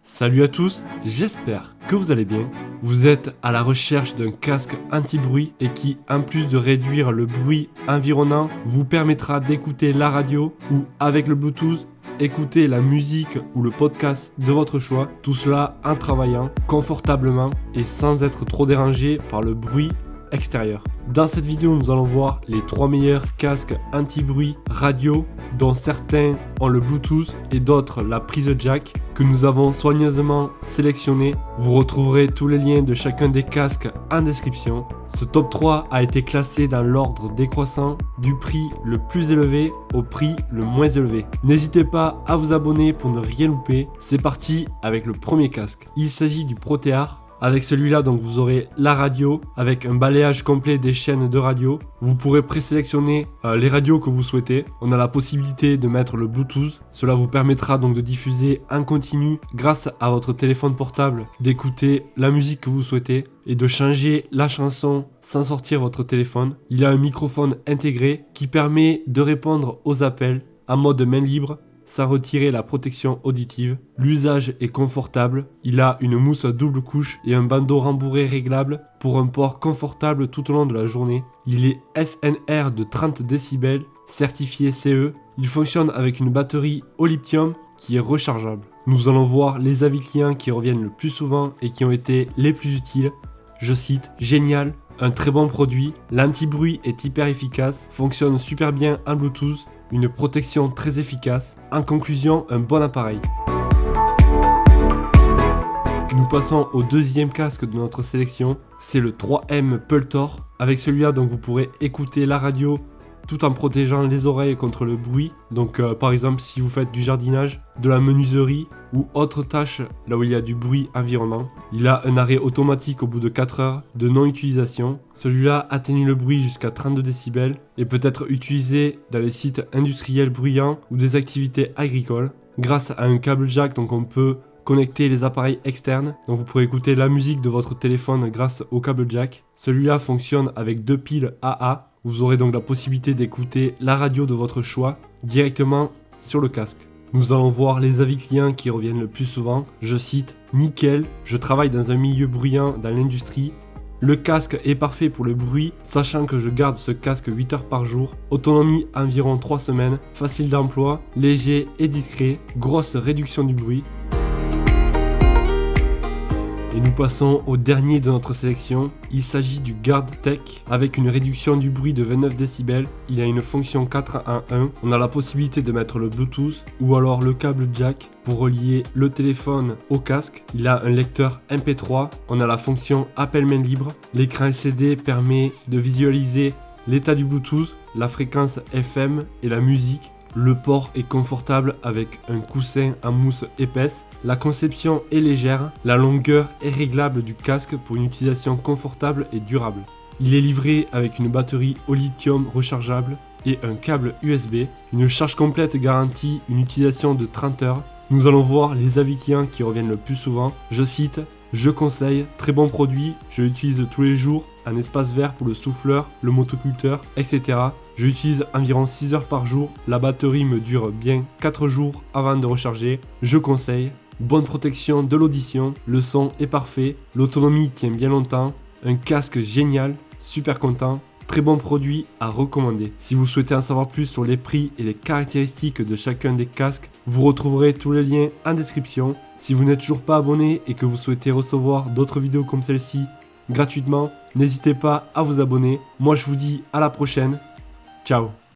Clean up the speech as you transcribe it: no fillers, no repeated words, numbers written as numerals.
Salut à tous, j'espère que vous allez bien. Vous êtes à la recherche d'un casque anti-bruit et qui, en plus de réduire le bruit environnant, vous permettra d'écouter la radio ou avec le Bluetooth, écouter la musique ou le podcast de votre choix. Tout cela en travaillant confortablement et sans être trop dérangé par le bruit extérieur. Dans cette vidéo, nous allons voir les 3 meilleurs casques anti-bruit radio, dont certains ont le Bluetooth et d'autres la prise jack, que nous avons soigneusement sélectionné. Vous retrouverez tous les liens de chacun des casques en description. Ce top 3 a été classé dans l'ordre décroissant du prix le plus élevé au prix le moins élevé. N'hésitez pas à vous abonner pour ne rien louper. C'est parti avec le premier casque. Il s'agit du Protear. Avec celui-là, donc, vous aurez la radio avec un balayage complet des chaînes de radio. Vous pourrez présélectionner les radios que vous souhaitez. On a la possibilité de mettre le Bluetooth. Cela vous permettra donc de diffuser en continu grâce à votre téléphone portable, d'écouter la musique que vous souhaitez et de changer la chanson sans sortir votre téléphone. Il a un microphone intégré qui permet de répondre aux appels en mode main libre, sans retirer la protection auditive. L'usage est confortable, il a une mousse à double couche et un bandeau rembourré réglable pour un port confortable tout au long de la journée. Il est SNR de 30 décibels, certifié CE. Il fonctionne avec une batterie au lithium qui est rechargeable. Nous allons voir les avis clients qui reviennent le plus souvent et qui ont été les plus utiles. Je cite, génial, un très bon produit, l'anti-bruit est hyper efficace, fonctionne super bien en Bluetooth, une protection très efficace. En conclusion, un bon appareil. Nous passons au deuxième casque de notre sélection, c'est le 3M Pultor. Avec celui-là, donc, vous pourrez écouter la radio tout en protégeant les oreilles contre le bruit. Donc par exemple, si vous faites du jardinage, de la menuiserie ou autre tâche là où il y a du bruit environnant. Il a un arrêt automatique au bout de 4 heures de non-utilisation. Celui-là atténue le bruit jusqu'à 32 décibels et peut être utilisé dans les sites industriels bruyants ou des activités agricoles. Grâce à un câble jack, donc on peut connecter les appareils externes. Donc vous pourrez écouter la musique de votre téléphone grâce au câble jack. Celui-là fonctionne avec 2 piles AA. Vous aurez donc la possibilité d'écouter la radio de votre choix directement sur le casque. Nous allons voir les avis clients qui reviennent le plus souvent. Je cite, nickel, je travaille dans un milieu bruyant dans l'industrie. Le casque est parfait pour le bruit, sachant que je garde ce casque 8 heures par jour. Autonomie environ 3 semaines, facile d'emploi, léger et discret, grosse réduction du bruit. Et nous passons au dernier de notre sélection. Il s'agit du Guard Tech avec une réduction du bruit de 29 décibels. Il a une fonction 4 en 1. On a la possibilité de mettre le Bluetooth ou alors le câble jack pour relier le téléphone au casque. Il a un lecteur MP3. On a la fonction appel main libre. L'écran LCD permet de visualiser l'état du Bluetooth, la fréquence FM et la musique. Le port est confortable avec un coussin en mousse épaisse. La conception est légère. La longueur est réglable du casque pour une utilisation confortable et durable. Il est livré avec une batterie au lithium rechargeable et un câble USB. Une charge complète garantit une utilisation de 30 heures. Nous allons voir les avis clients qui reviennent le plus souvent. Je cite, je conseille, très bon produit, je l'utilise tous les jours, un espace vert pour le souffleur, le motoculteur, etc. Je l'utilise environ 6 heures par jour, la batterie me dure bien 4 jours avant de recharger, je conseille. Bonne protection de l'audition, le son est parfait, l'autonomie tient bien longtemps, un casque génial, super content. Très bon produit à recommander. Si vous souhaitez en savoir plus sur les prix et les caractéristiques de chacun des casques, vous retrouverez tous les liens en description. Si vous n'êtes toujours pas abonné et que vous souhaitez recevoir d'autres vidéos comme celle-ci gratuitement, n'hésitez pas à vous abonner. Moi je vous dis à la prochaine. Ciao.